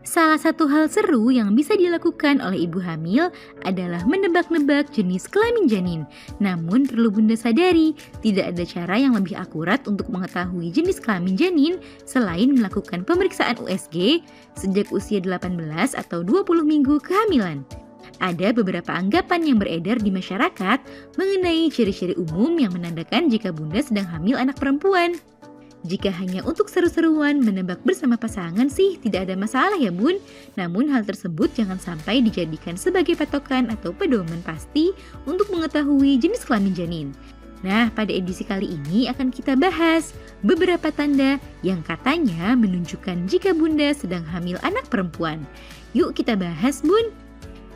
Salah satu hal seru yang bisa dilakukan oleh ibu hamil adalah menebak-nebak jenis kelamin janin. Namun perlu Bunda sadari, tidak ada cara yang lebih akurat untuk mengetahui jenis kelamin janin selain melakukan pemeriksaan USG sejak usia 18 atau 20 minggu kehamilan. Ada beberapa anggapan yang beredar di masyarakat mengenai ciri-ciri umum yang menandakan jika Bunda sedang hamil anak perempuan. Jika hanya untuk seru-seruan menebak bersama pasangan sih tidak ada masalah ya Bun. Namun hal tersebut jangan sampai dijadikan sebagai patokan atau pedoman pasti untuk mengetahui jenis kelamin janin. Nah, pada edisi kali ini akan kita bahas beberapa tanda yang katanya menunjukkan jika Bunda sedang hamil anak perempuan. Yuk kita bahas Bun.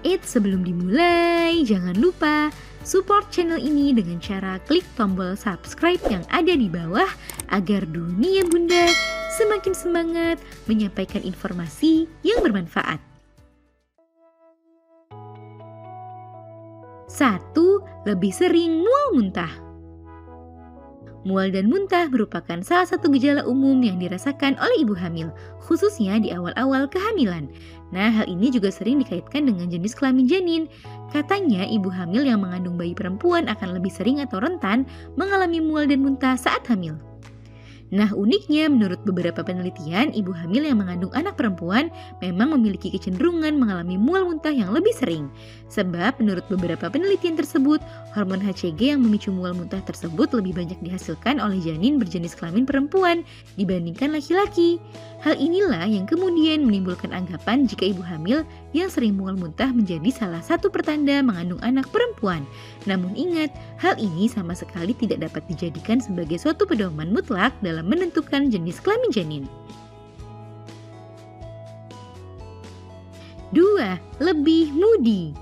Sebelum dimulai, jangan lupa support channel ini dengan cara klik tombol subscribe yang ada di bawah agar dunia Bunda semakin semangat menyampaikan informasi yang bermanfaat. 1. Lebih sering mual muntah. Mual dan muntah merupakan salah satu gejala umum yang dirasakan oleh ibu hamil, khususnya di awal-awal kehamilan. Nah, hal ini juga sering dikaitkan dengan jenis kelamin janin. Katanya, ibu hamil yang mengandung bayi perempuan akan lebih sering atau rentan mengalami mual dan muntah saat hamil. Nah, uniknya menurut beberapa penelitian, ibu hamil yang mengandung anak perempuan memang memiliki kecenderungan mengalami mual muntah yang lebih sering. Sebab menurut beberapa penelitian tersebut, hormon HCG yang memicu mual muntah tersebut lebih banyak dihasilkan oleh janin berjenis kelamin perempuan dibandingkan laki-laki. Hal inilah yang kemudian menimbulkan anggapan jika ibu hamil yang sering mual muntah menjadi salah satu pertanda mengandung anak perempuan. Namun ingat, hal ini sama sekali tidak dapat dijadikan sebagai suatu pedoman mutlak dalam menentukan jenis kelamin janin. 2. Lebih moody.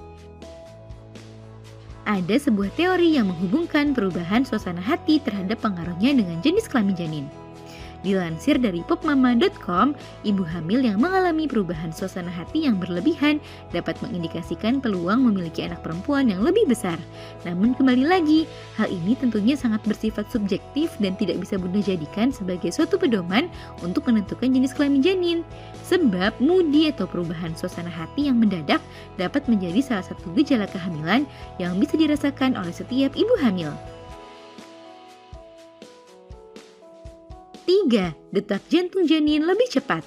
Ada sebuah teori yang menghubungkan perubahan suasana hati terhadap pengaruhnya dengan jenis kelamin janin. Dilansir dari popmama.com, ibu hamil yang mengalami perubahan suasana hati yang berlebihan dapat mengindikasikan peluang memiliki anak perempuan yang lebih besar. Namun kembali lagi, hal ini tentunya sangat bersifat subjektif dan tidak bisa Bunda jadikan sebagai suatu pedoman untuk menentukan jenis kelamin janin. Sebab moody atau perubahan suasana hati yang mendadak dapat menjadi salah satu gejala kehamilan yang bisa dirasakan oleh setiap ibu hamil. 3. Detak jantung janin lebih cepat.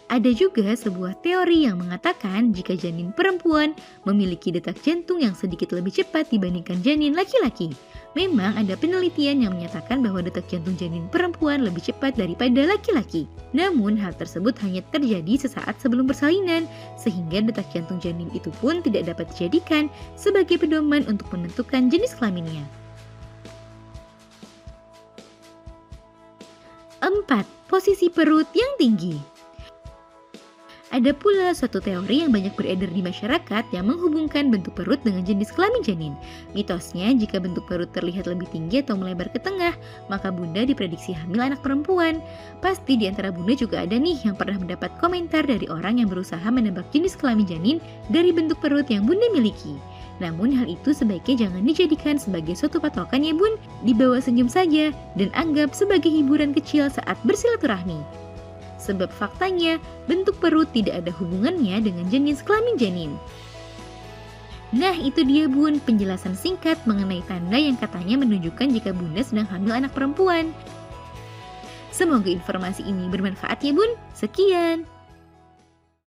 Ada juga sebuah teori yang mengatakan jika janin perempuan memiliki detak jantung yang sedikit lebih cepat dibandingkan janin laki-laki. Memang ada penelitian yang menyatakan bahwa detak jantung janin perempuan lebih cepat daripada laki-laki. Namun hal tersebut hanya terjadi sesaat sebelum persalinan, sehingga detak jantung janin itu pun tidak dapat dijadikan sebagai pedoman untuk menentukan jenis kelaminnya. 4. Posisi perut yang tinggi. Ada pula suatu teori yang banyak beredar di masyarakat yang menghubungkan bentuk perut dengan jenis kelamin janin. Mitosnya, jika bentuk perut terlihat lebih tinggi atau melebar ke tengah, maka Bunda diprediksi hamil anak perempuan. Pasti di antara Bunda juga ada nih yang pernah mendapat komentar dari orang yang berusaha menebak jenis kelamin janin dari bentuk perut yang Bunda miliki. Namun hal itu sebaiknya jangan dijadikan sebagai suatu patokan ya Bun, dibawa senyum saja dan anggap sebagai hiburan kecil saat bersilaturahmi. Sebab faktanya, bentuk perut tidak ada hubungannya dengan jenis kelamin janin. Nah itu dia Bun, penjelasan singkat mengenai tanda yang katanya menunjukkan jika Bunda sedang hamil anak perempuan. Semoga informasi ini bermanfaat ya Bun. Sekian.